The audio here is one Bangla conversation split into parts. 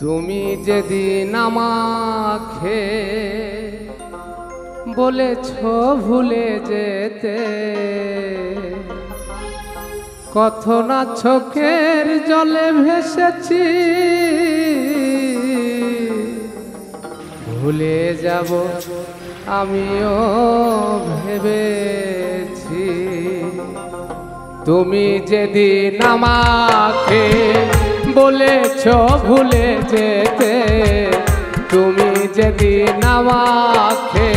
তুমি যেদিন আমাকে বলেছ ভুলে যেতে, কত না চোখের জলে ভেসেছি, ভুলে যাব আমিও ভেবেছি। তুমি যেদিন আমাকে বলেছ ভুলে যেতে, তুমি যেদিন আমাকে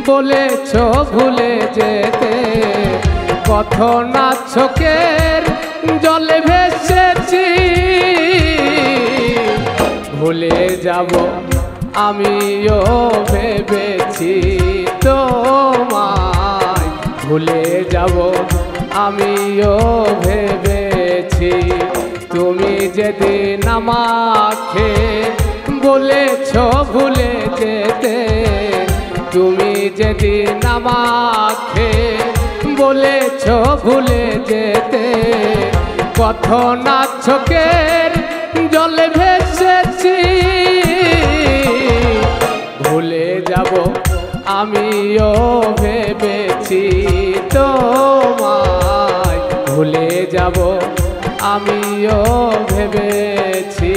বলেছ ভুলে যেতে, কত না চোখের জলে ভেসেছি, ভুলে যাব আমিও ভেবেছি। তোমায় ভুলে যাব আমিও ভেবেছি। তুমি যেদিন আমাকে বলেছ ভুলে যেতে, তুমি যেদিন আমাকে বলেছ ভুলে যেতে, কত না চোখের জলে ভেসেছি, ভুলে যাব আমিও ভেবেছি। তোমায় ভুলে যাব আমিও ভেবেছি।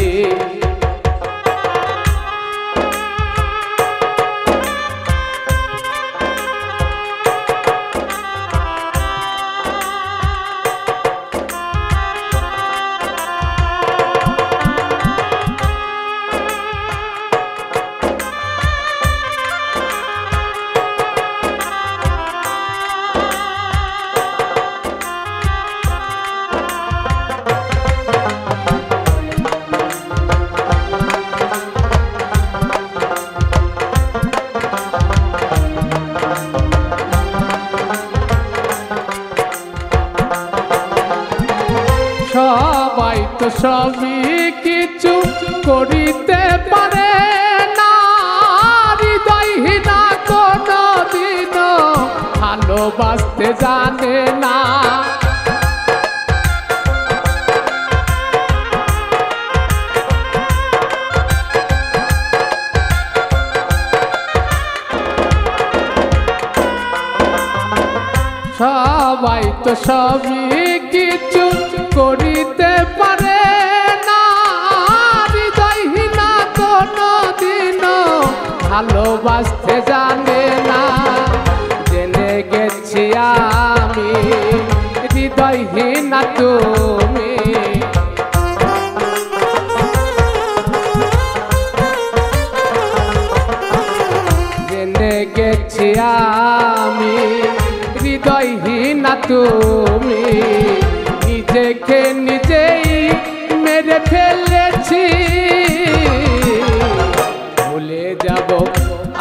সবাই তো সবই কিছু করিতে পারে না, হৃদয়হীনা কোনো দিনও ভালোবাসতে জানে না। সবাই তো সবই কিছু করিতে পারে না, হৃদয়হীনা কোনো দিনও ভালোবাসতে জানে না। জেনে গেছি আমি হৃদয়হীনা তুমি, জেনে গেছি আমি হৃদয়হীনা তুমি, নিজেকে নিজেই মেরে ফেলেছি, ভুলে যাব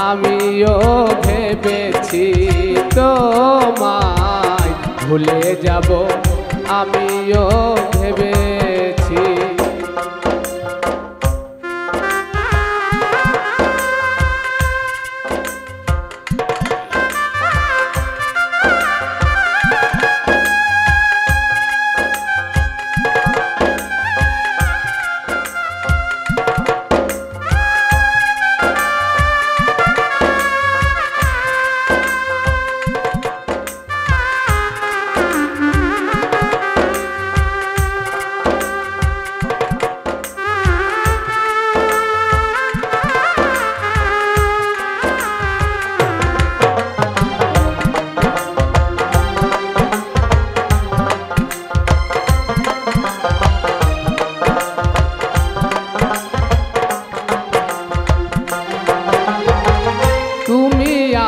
আমিও ভেবেছি। তোমায় ভুলে যাব আমিও ভেবেছি।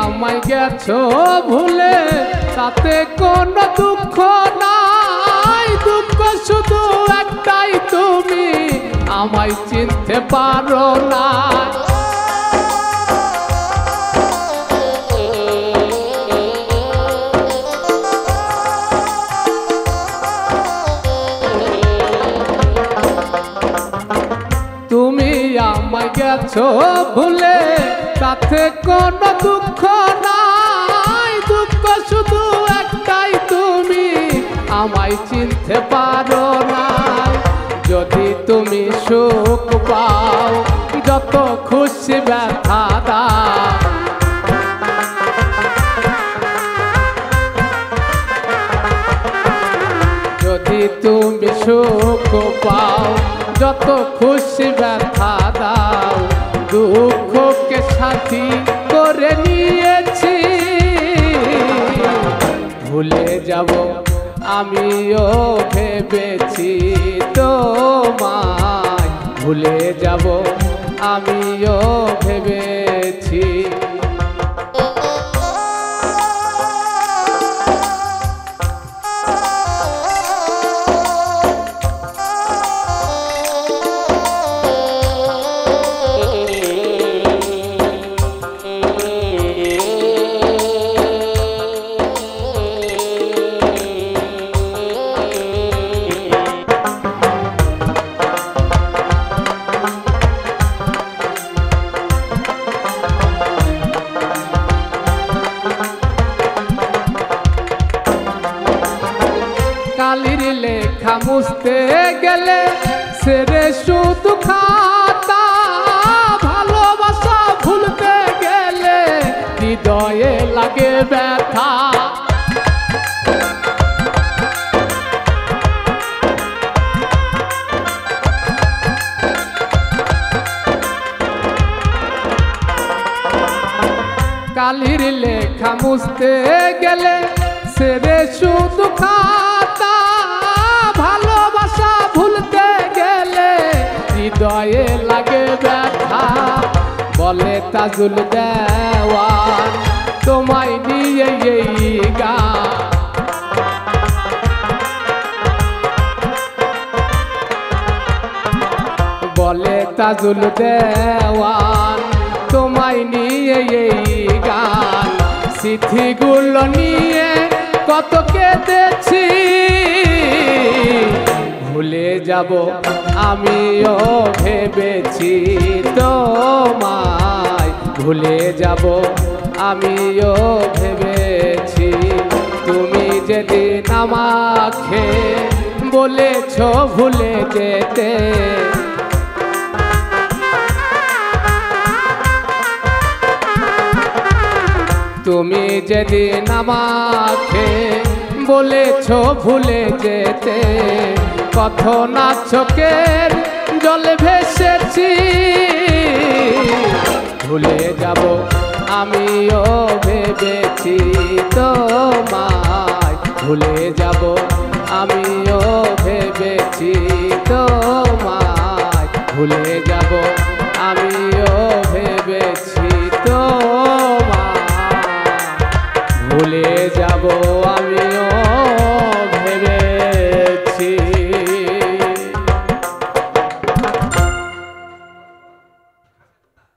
আমায় গেছো ভুলে তাতে কোনো দুঃখ নাই, দুঃখ শুধু একটাই তুমি আমায় চিনতে পারো না। তুমি আমায় গেছো ভুলে তাতে কোনো দুঃখ নাই, দুঃখ শুধু একটাই তুমি আমায় চিনতে পারো না। যদি তুমি সুখ পাও সুখ পাও, যত খুশি ব্যথা দাও, দুঃখকে সাথী করে নিয়েছি। ভুলে যাব আমিও ভেবেছি তোমায়, ভুলে যাব আমিও ভেবেছি। কালির লেখা মুছতে গেলে সেরে শুধু খাতা, ভালোবাসা ভুলতে গেলে হৃদয়ে লাগে ব্যথা। কালির লেখা মুছতে গেলে সেরে শুধু খাতা, ভালোবাসা ভুলতে গেলে হৃদয়ে লাগে ব্যথা। বলে তাজুল দেওয়ান তোমায় নিয়ে এই গান, বলে তাজুল দেওয়ান তোমায় নিয়ে এই গান। স্মৃতিগুলো নিয়ে কত কেঁদেছি, ভুলে যাব আমিও ভেবেছি তোমায়, ভুলে যাব আমিও ভেবেছি। তুমি যেদিন আমাকে বলেছ ভুলে যেতে, তুমি যেদিন আমাকে বলেছ ভুলে যেতে, কত না চোখের জলে ভেসেছি। ভুলে যাব আমিও ভেবেছি তোমায়, ভুলে যাব আমিও ভেবেছি তোমায়, ভুলে যাব আমিও ভেবেছি তোমায়, ভুলে যাব আমি।